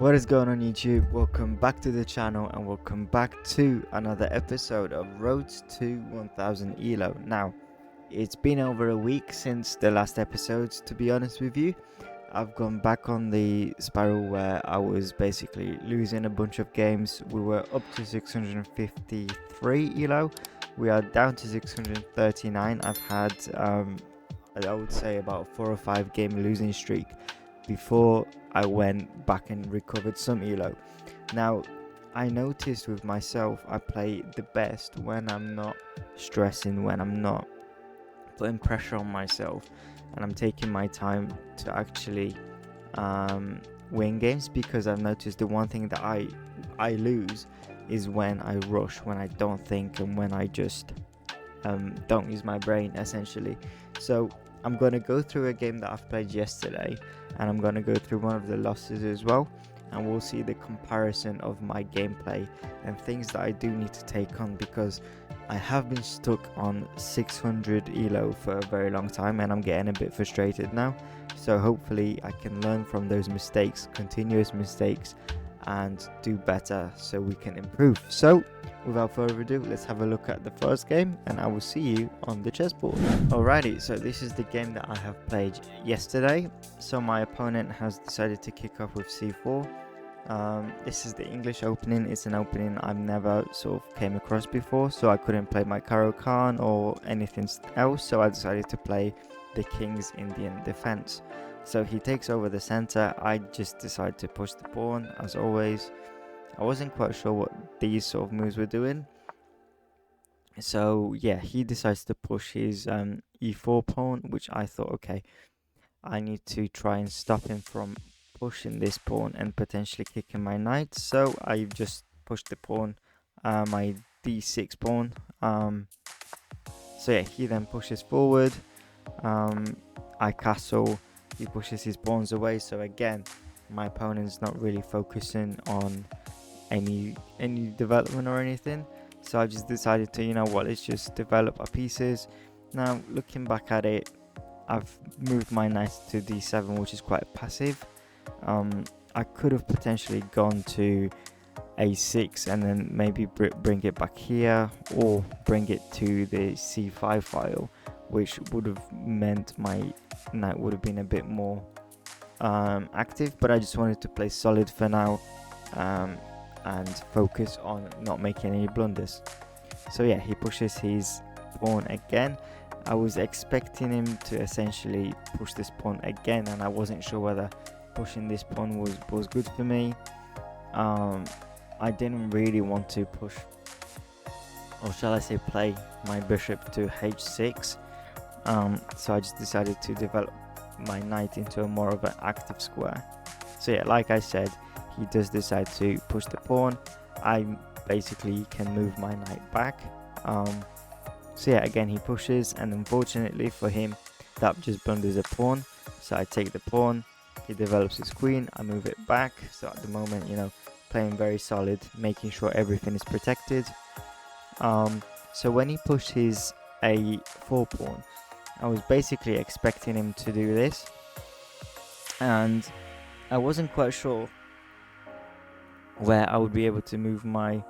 What is going on YouTube? Welcome back to the channel and welcome back to another episode of Roads to 1000 ELO. Now, it's been over a week since the last episode, to be honest with you. I've gone back on the spiral where I was basically losing a bunch of games. We were up to 653 ELO. We are down to 639. I've had, I would say about 4 or 5 game losing streak before I went back and recovered some ELO. Now, I noticed with myself, I play the best when I'm not stressing, when I'm not putting pressure on myself, and I'm taking my time to actually win games, because I've noticed the one thing that I lose is when I rush, when I don't think, and when I just don't use my brain, essentially. So I'm going to go through a game that I've played yesterday, and I'm going to go through one of the losses as well, and we'll see the comparison of my gameplay and things that I do need to take on, because I have been stuck on 600 ELO for a very long time and I'm getting a bit frustrated now. So hopefully I can learn from those mistakes, continuous mistakes, and do better so we can improve. So without further ado, let's have a look at the first game and I will see you on the chessboard. Alrighty, so this is the game that I have played yesterday. So my opponent has decided to kick off with c4. This is the English opening. It's an opening I've never sort of came across before, so I couldn't play my Karo Khan or anything else, so I decided to play the King's Indian defense. So he takes over the center. I just decided to push the pawn as always. I wasn't quite sure what these sort of moves were doing, so yeah, he decides to push his e4 pawn, which I thought, okay, I need to try and stop him from pushing this pawn and potentially kicking my knight. So I just pushed the pawn, my d6 pawn. So yeah, he then pushes forward. I castle. He pushes his pawns away. So again, my opponent's not really focusing on any development or anything. So I just decided to, you know what, let's just develop our pieces. Now looking back at it, I've moved my knight to d7, which is quite passive. I could have potentially gone to a6 and then maybe bring it back here, or bring it to the c5 file, which would have meant my knight would have been a bit more active. But I just wanted to play solid for now and focus on not making any blunders. So yeah, he pushes his pawn again. I was expecting him to essentially push this pawn again, and I wasn't sure whether pushing this pawn was good for me. I didn't really want to push, or shall I say play my bishop to h6. So I just decided to develop my knight into a more of an active square. So yeah, like I said, he does decide to push the pawn. I basically can move my knight back. So yeah, again he pushes, and unfortunately for him, that just blunders a pawn. So I take the pawn, he develops his queen, I move it back. So at the moment, you know, playing very solid, making sure everything is protected. So when he pushed his a4 pawn, I was basically expecting him to do this, and I wasn't quite sure where I would be able to move my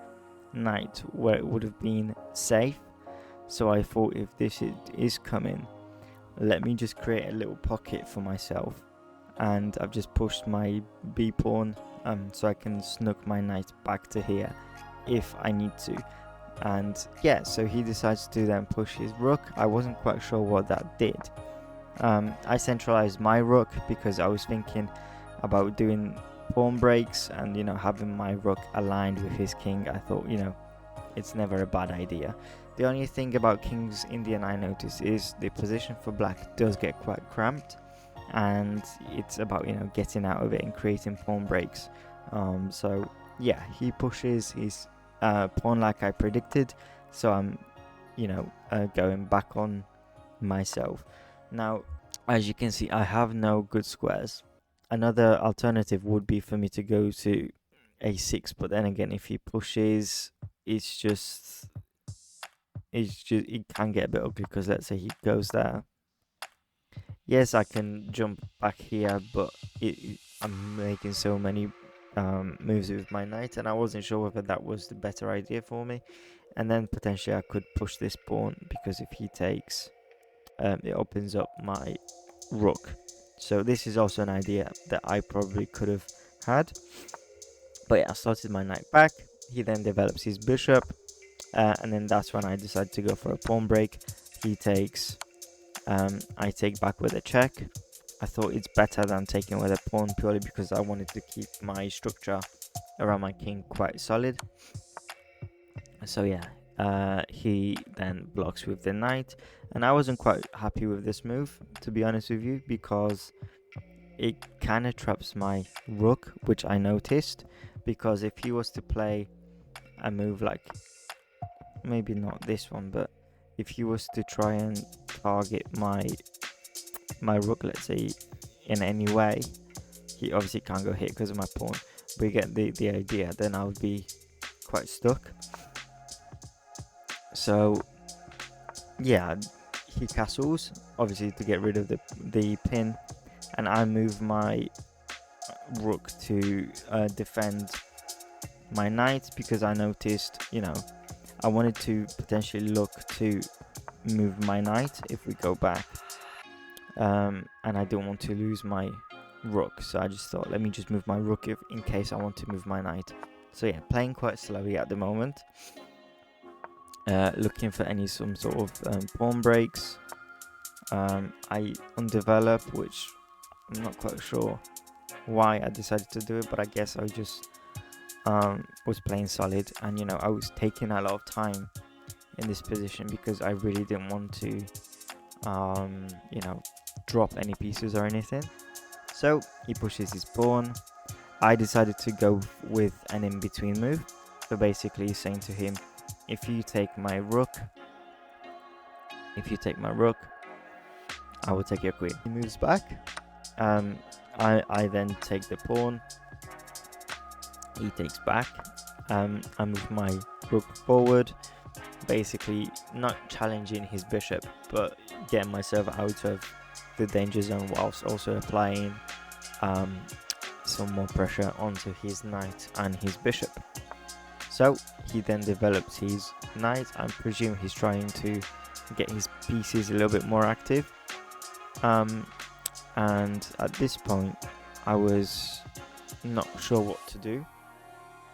knight where it would have been safe. So I thought, if this is coming, let me just create a little pocket for myself, and I've just pushed my b pawn so I can snook my knight back to here if I need to. And yeah, so he decides to then push his rook. I wasn't quite sure what that did. I centralized my rook because I was thinking about doing pawn breaks and, you know, having my rook aligned with his king. I thought, you know, it's never a bad idea. The only thing about King's Indian I notice is the position for black does get quite cramped, and it's about, you know, getting out of it and creating pawn breaks. So yeah, he pushes his pawn like I predicted, so I'm, you know, going back on myself. Now, as you can see, I have no good squares. Another alternative would be for me to go to a6, but then again, if he pushes, it can get a bit ugly, because let's say he goes there. Yes, I can jump back here, but I'm making so many moves with my knight, and I wasn't sure whether that was the better idea for me. And then potentially I could push this pawn, because if he takes, it opens up my rook. So this is also an idea that I probably could have had. But yeah, I started my knight back. He then develops his bishop, and then that's when I decided to go for a pawn break. He takes, I take back with a check. I thought it's better than taking with a pawn, purely because I wanted to keep my structure around my king quite solid. So yeah, he then blocks with the knight, and I wasn't quite happy with this move, to be honest with you, because it kind of traps my rook, which I noticed. Because if he was to play a move like, maybe not this one, but if he was to try and target my rook, let's say, in any way, he obviously can't go here because of my pawn, but you get the idea. Then I would be quite stuck. So yeah, he castles, obviously, to get rid of the pin, and I move my rook to defend my knight, because I noticed, I wanted to potentially look to move my knight if we go back, and I don't want to lose my rook, so I just thought, let me just move my rook in case I want to move my knight. So yeah, playing quite slowly at the moment, looking for some sort of pawn breaks. I undevelop, which I'm not quite sure why I decided to do it, but I guess I just was playing solid, and I was taking a lot of time in this position because I really didn't want to drop any pieces or anything. So he pushes his pawn. I decided to go with an in-between move, so basically saying to him, if you take my rook, I will take your queen. He moves back. I then take the pawn. He takes back. I move my rook forward, basically not challenging his bishop, but getting myself out of the danger zone whilst also applying some more pressure onto his knight and his bishop. So he then develops his knight. I presume he's trying to get his pieces a little bit more active. And at this point, I was not sure what to do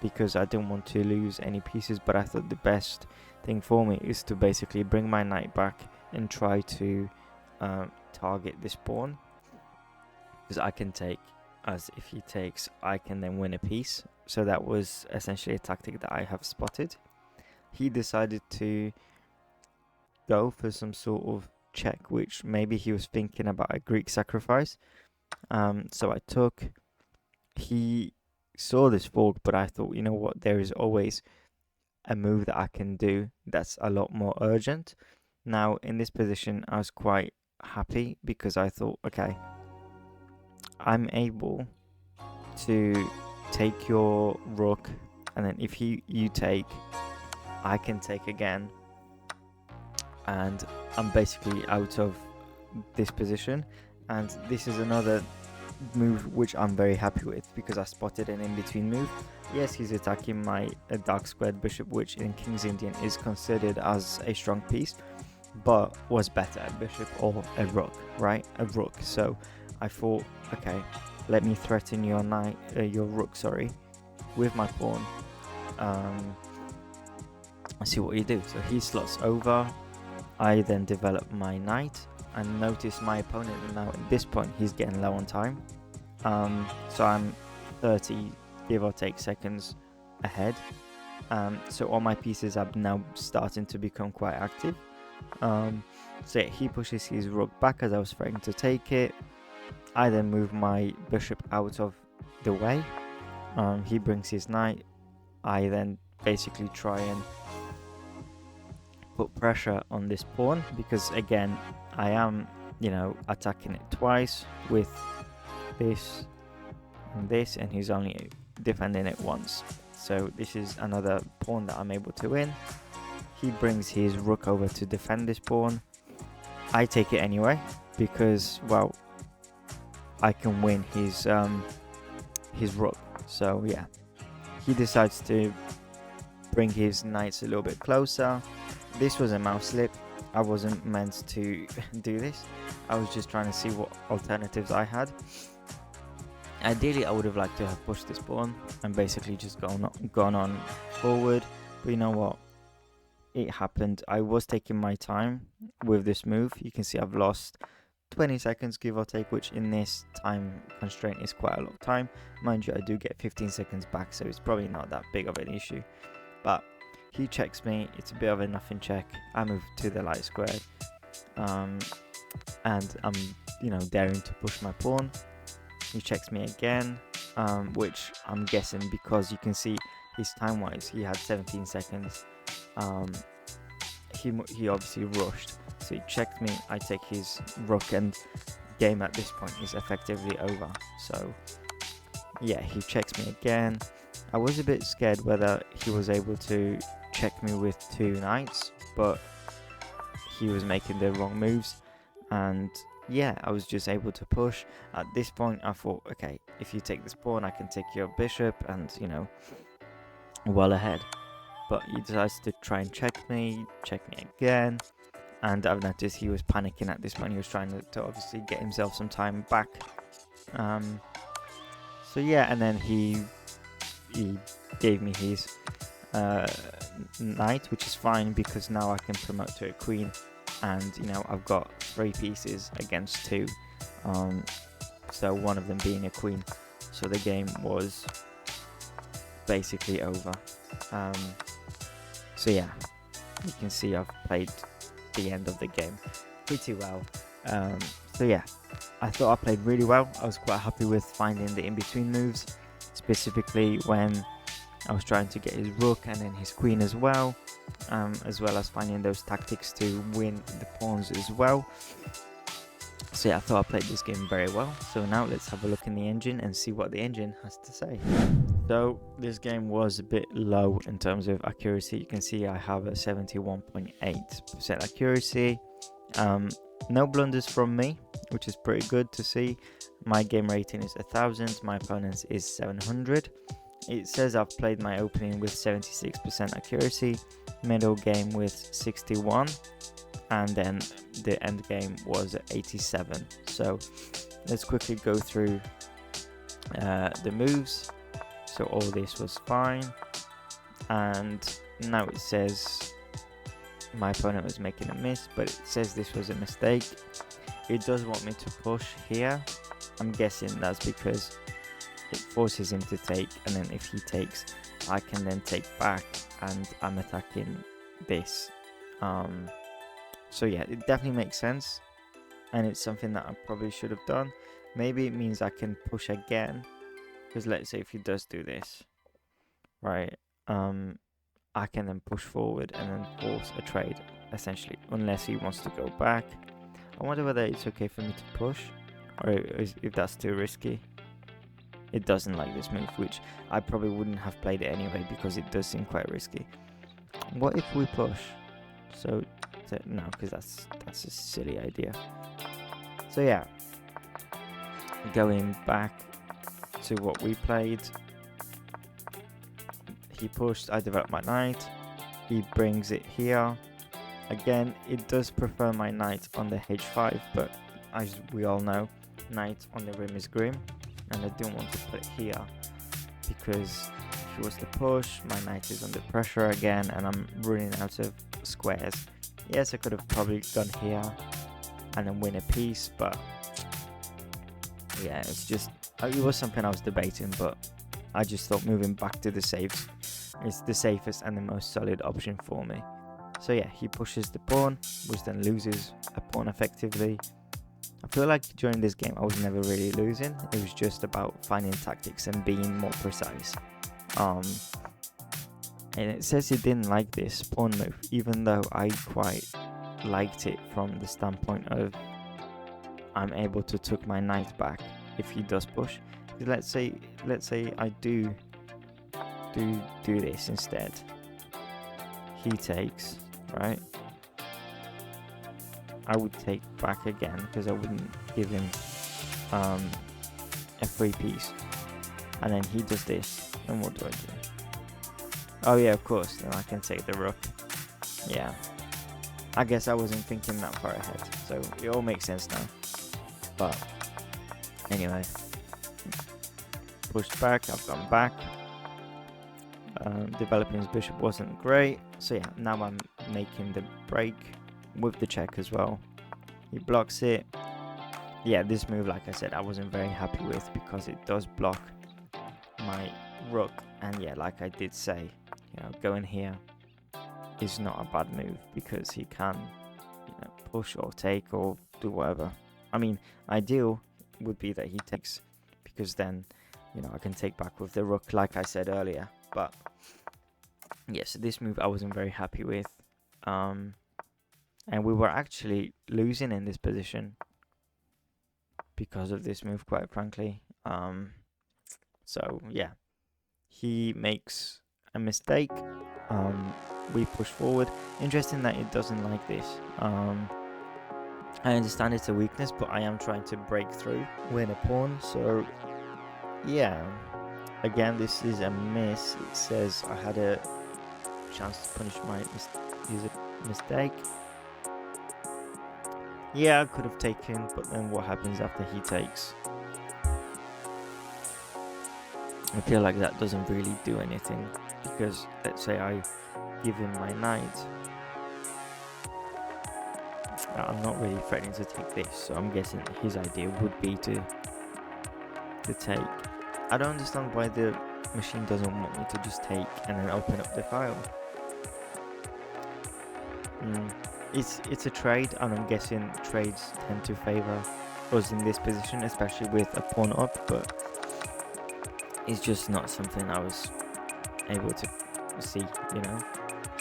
because I didn't want to lose any pieces, but I thought the best thing for me is to basically bring my knight back and try to target this pawn, because I can take, as if he takes, I can then win a piece. So that was essentially a tactic that I have spotted. He decided to go for some sort of check, which maybe he was thinking about a Greek sacrifice. So I took. He saw this fork, but I thought, you know what, there is always a move that I can do that's a lot more urgent. Now in this position, I was quite happy because I thought, okay, I'm able to take your rook, and then if you take, I can take again, and I'm basically out of this position. And this is another move which I'm very happy with because I spotted an in-between move. Yes, he's attacking my dark squared bishop, which in King's Indian is considered as a strong piece, but was better, a bishop or a rook, right? A rook. So I thought, okay, let me threaten your knight, your rook, sorry, with my pawn. Let's see what you do. So he slots over. I then develop my knight, and notice my opponent now at this point he's getting low on time. So I'm 30, give or take, seconds ahead. So all my pieces are now starting to become quite active. So yeah, he pushes his rook back as I was threatening to take it. I then move my bishop out of the way. He brings his knight. I then basically try and put pressure on this pawn because, again, I am, attacking it twice with this and this, and he's only defending it once. So this is another pawn that I'm able to win. He brings his rook over to defend this pawn. I take it anyway because, well, I can win his rook. So yeah, he decides to bring his knights a little bit closer. This was a mouse slip. I wasn't meant to do this. I was just trying to see what alternatives I had. Ideally, I would have liked to have pushed this pawn and basically just gone on forward. But you know what? It happened. I was taking my time with this move. You can see I've lost 20 seconds, give or take, which in this time constraint is quite a lot of time. Mind you, I do get 15 seconds back, so it's probably not that big of an issue. But he checks me. It's a bit of a nothing check. I move to the light square, and I'm, daring to push my pawn. He checks me again, which I'm guessing because you can see his time-wise, he had 17 seconds. He obviously rushed, so he checked me. I take his rook, and game at this point is effectively over. So yeah, he checks me again. I was a bit scared whether he was able to check me with 2 knights, but he was making the wrong moves, and yeah, I was just able to push. At this point, I thought, okay, if you take this pawn, I can take your bishop, and well ahead. But he decides to try and check me again, and I've noticed he was panicking at this point. He was trying to obviously get himself some time back. So yeah, and then he gave me his knight, which is fine because now I can promote to a queen, and I've got 3 pieces against 2, so one of them being a queen. So the game was basically over. So yeah, you can see I've played the end of the game pretty well. So yeah, I thought I played really well. I was quite happy with finding the in-between moves, specifically when I was trying to get his rook and then his queen as well as finding those tactics to win the pawns as well. So yeah, I thought I played this game very well. So now let's have a look in the engine and see what the engine has to say. So this game was a bit low in terms of accuracy. You can see I have a 71.8% accuracy. No blunders from me, which is pretty good to see. My game rating is 1000, my opponent's is 700. It says I've played my opening with 76% accuracy, middle game with 61, and then the end game was 87. So let's quickly go through the moves. So all this was fine, and now it says my opponent was making a miss, but it says this was a mistake. It does want me to push here. I'm guessing that's because it forces him to take, and then if he takes, I can then take back, and I'm attacking this. So yeah, it definitely makes sense, and it's something that I probably should have done. Maybe it means I can push again, because let's say if he does do this, right, I can then push forward and then force a trade, essentially, unless he wants to go back. I wonder whether it's okay for me to push, or if that's too risky. It doesn't like this move, which I probably wouldn't have played it anyway because it does seem quite risky. What if we push? So no, because that's a silly idea. So yeah, going back to what we played, he pushed, I developed my knight, he brings it here. Again, it does prefer my knight on the h5, but as we all know, knight on the rim is grim, and I don't want to put it here because if he was to push, my knight is under pressure again, and I'm running out of squares. Yes, I could have probably gone here and then win a piece, but yeah, it was something I was debating, but I just thought moving back to the saves is the safest and the most solid option for me. So yeah, he pushes the pawn, which then loses a pawn effectively. I feel like during this game I was never really losing. It was just about finding tactics and being more precise. And it says he didn't like this pawn move, even though I quite liked it from the standpoint of I'm able to tuck my knight back if he does push. Let's say I do this instead. He takes, right? I would take back again because I wouldn't give him a free piece. and then he does this, and what do I do? Oh yeah, of course, then I can take the rook. Yeah, I guess I wasn't thinking that far ahead, so it all makes sense now. But anyway, pushed back, I've gone back. Developing his bishop wasn't great, so yeah, now I'm making the break with the check as well. He blocks it. Yeah, this move, like I said, I wasn't very happy with because it does block my rook, and yeah, like I did say, going here is not a bad move because he can push or take or do whatever. I mean, ideal would be that he takes, because then I can take back with the rook, like I said earlier. But yes, this move I wasn't very happy with, and we were actually losing in this position because of this move, quite frankly. So yeah, he makes a mistake. We push forward. Interesting that it doesn't like this. I understand it's a weakness, but I am trying to break through, win a pawn. So yeah, again, this is a miss. It says I had a chance to punish my mistake. Yeah, I could have taken, but then what happens after he takes? I feel like that doesn't really do anything, because let's say I give him my knight. I'm not really threatening to take this, so I'm guessing his idea would be to take. I don't understand why the machine doesn't want me to just take and then open up the file. It's a trade, and I'm guessing trades tend to favor us in this position, especially with a pawn up, but it's just not something I was able to see,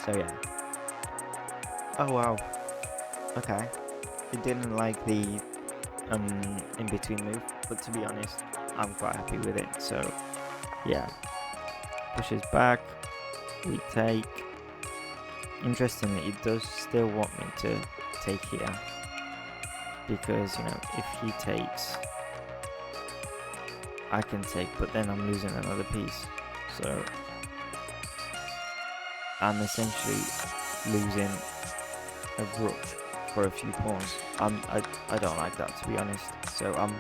so yeah. Oh wow, okay, it didn't like the in between move, but to be honest, I'm quite happy with it. So yeah, pushes back, we take. Interestingly, it does still want me to take here, because if he takes, I can take, but then I'm losing another piece, so I'm essentially losing a rook for a few pawns. I don't like that, to be honest. So I'm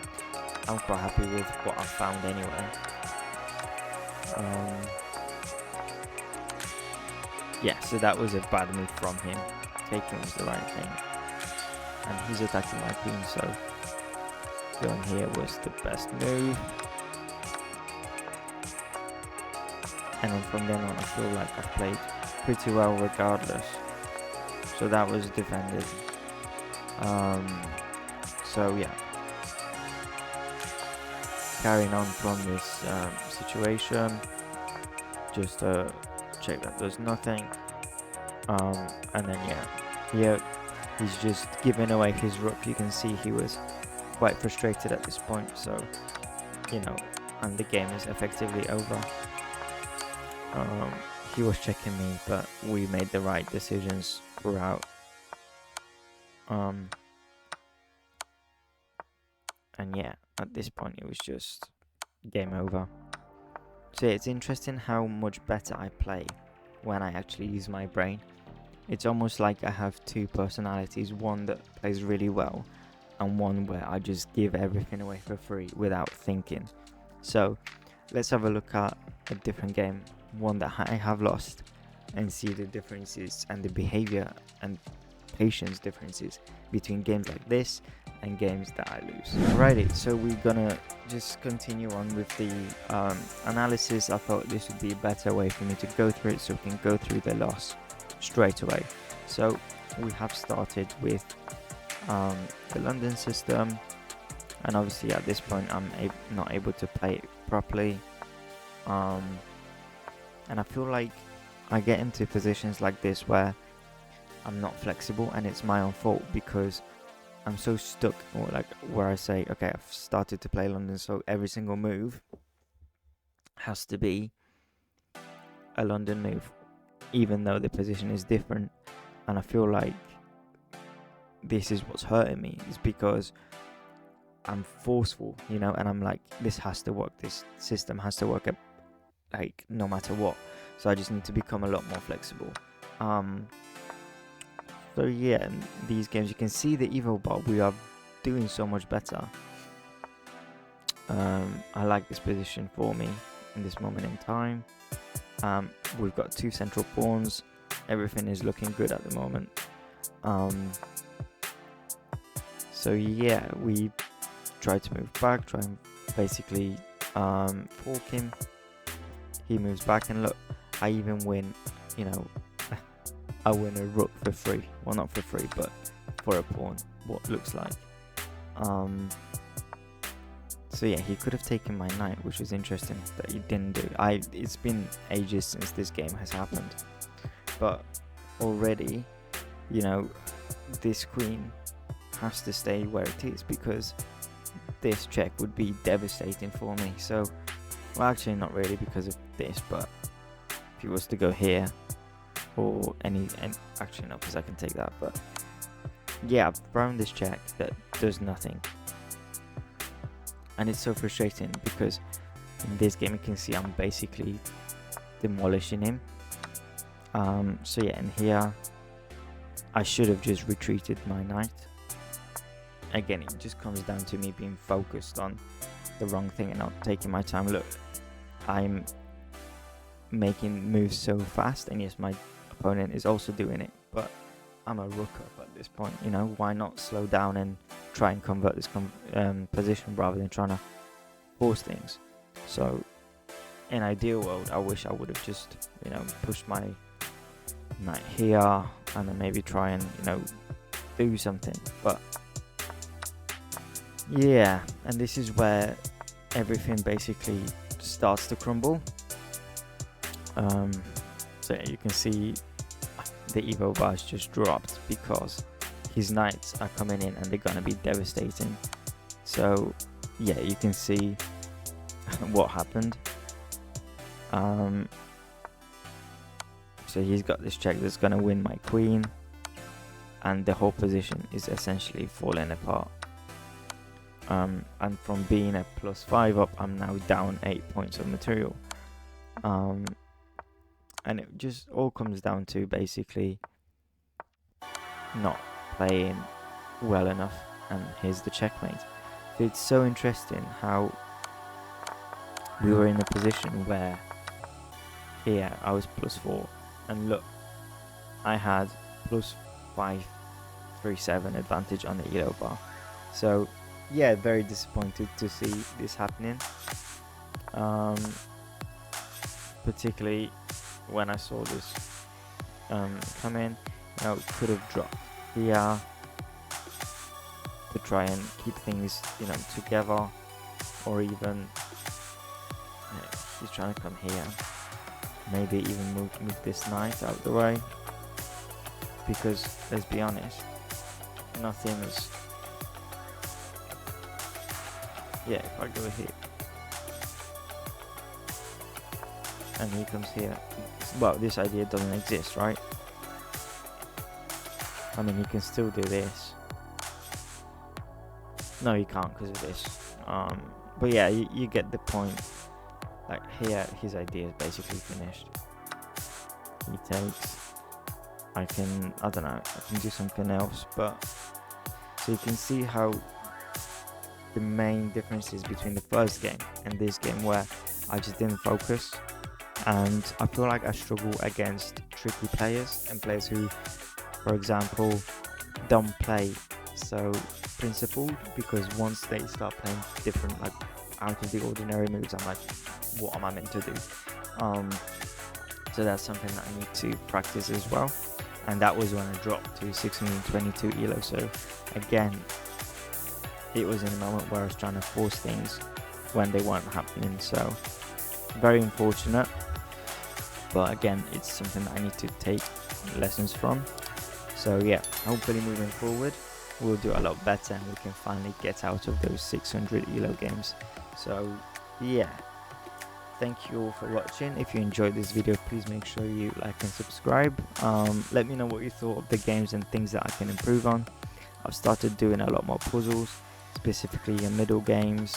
quite happy with what I found anyway. Yeah, so that was a bad move from him. Taking was the right thing, and he's attacking my queen, so going here was the best move. And then from then on, I feel like I've played pretty well regardless. So that was defended. So yeah, carrying on from this situation, just check that does nothing. And then yeah, he's just giving away his rook. You can see he was quite frustrated at this point. So and the game is effectively over. He was checking me, but we made the right decisions throughout. And yeah, at this point it was just game over. So it's interesting how much better I play when I actually use my brain. It's almost like I have two personalities, one that plays really well and one where I just give everything away for free without thinking. So let's have a look at a different game, one that I have lost, and see the differences and the behavior and patience differences between games like this and games that I lose. Alrighty, so we're gonna just continue on with the analysis. I thought this would be a better way for me to go through it, so we can go through the loss straight away. So we have started with the London system, and obviously at this point I'm not able to play it properly, and I feel like I get into positions like this where I'm not flexible, and it's my own fault because I'm so stuck, or like where I say, okay, I've started to play London, so every single move has to be a London move, even though the position is different. And I feel like this is what's hurting me, is because I'm so stuck, or like where I say, okay, I've started to play London, so every single move has to be a London move, even though the position is different. And I feel like this is what's hurting me, is because I'm so stuck, or like where I say, okay, I've started to play London, so every single move has to be a London move, even though the position is different. And I feel like this is what's hurting me, is because I'm forceful, you know, and I'm like, this has to work, this system has to work, like, no matter what. So I just need to become a lot more flexible. So yeah, in these games you can see the evo bar, we are doing so much better. I like this position for me in this moment in time. We've got 2 central pawns, everything is looking good at the moment. So yeah, we try to move back, try and basically fork him. He moves back, and look, I even win, you know, I win a rook for free. Well, not for free, but for a pawn, what looks like. So yeah, he could have taken my knight, which was interesting that he didn't do. It's been ages since this game has happened, but already, you know, this queen has to stay where it is, because this check would be devastating for me. So, well, actually not really because of this, but if he was to go here, or any actually no, because I can take that, but yeah, I've thrown this check that does nothing. And it's so frustrating because in this game you can see I'm basically demolishing him. So yeah, and here I should have just retreated my knight. Again, it just comes down to me being focused on the wrong thing and not taking my time. Look, I'm making moves so fast, and yes, my opponent is also doing it, but I'm a rook up at this point, you know. Why not slow down and try and convert this position rather than trying to force things? So in ideal world, I wish I would have just, you know, pushed my knight here and then maybe try and, you know, do something. But yeah, and this is where everything basically starts to crumble. So yeah, you can see the evo bars just dropped because his knights are coming in and they're gonna be devastating. So yeah, you can see what happened. So he's got this check that's gonna win my queen, and the whole position is essentially falling apart. And from being a +5 up, I'm now down 8 points of material. And it just all comes down to basically not playing well enough, and here's the checkmate. So it's so interesting how we were in a position where here I was +4, and look, I had +537 advantage on the elo bar. So yeah, very disappointed to see this happening, particularly when I saw this come in. You know, could have dropped here to try and keep things, you know, together, or even, you know, he's trying to come here, maybe even move this knight out of the way, because let's be honest, nothing's, yeah, if I go here and he comes here, well, this idea doesn't exist, right? I mean, he can still do this. No, he can't because of this. But yeah, you get the point. Like here, his idea is basically finished. He takes. I don't know, I can do something else, but so you can see how the main difference is between the first game and this game, where I just didn't focus. And I feel like I struggle against tricky players and players who, for example, don't play so principled, because once they start playing different, like out of the ordinary moves, I'm like, what am I meant to do? So that's something that I need to practice as well. And that was when I dropped to 622 elo. So again, it was in a moment where I was trying to force things when they weren't happening. So very unfortunate. But again, it's something that I need to take lessons from. So yeah, hopefully moving forward, we'll do a lot better and we can finally get out of those 600 elo games. So yeah, thank you all for watching. If you enjoyed this video, please make sure you like and subscribe. Let me know what you thought of the games and things that I can improve on. I've started doing a lot more puzzles, specifically in middle games,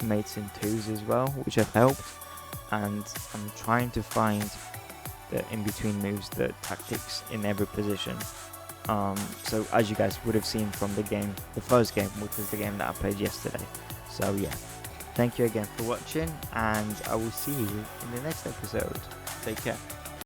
mates in twos as well, which have helped. And I'm trying to find the in-between moves, the tactics in every position. So as you guys would have seen from the first game, which was the game that I played yesterday. So yeah, thank you again for watching, and I will see you in the next episode. Take care.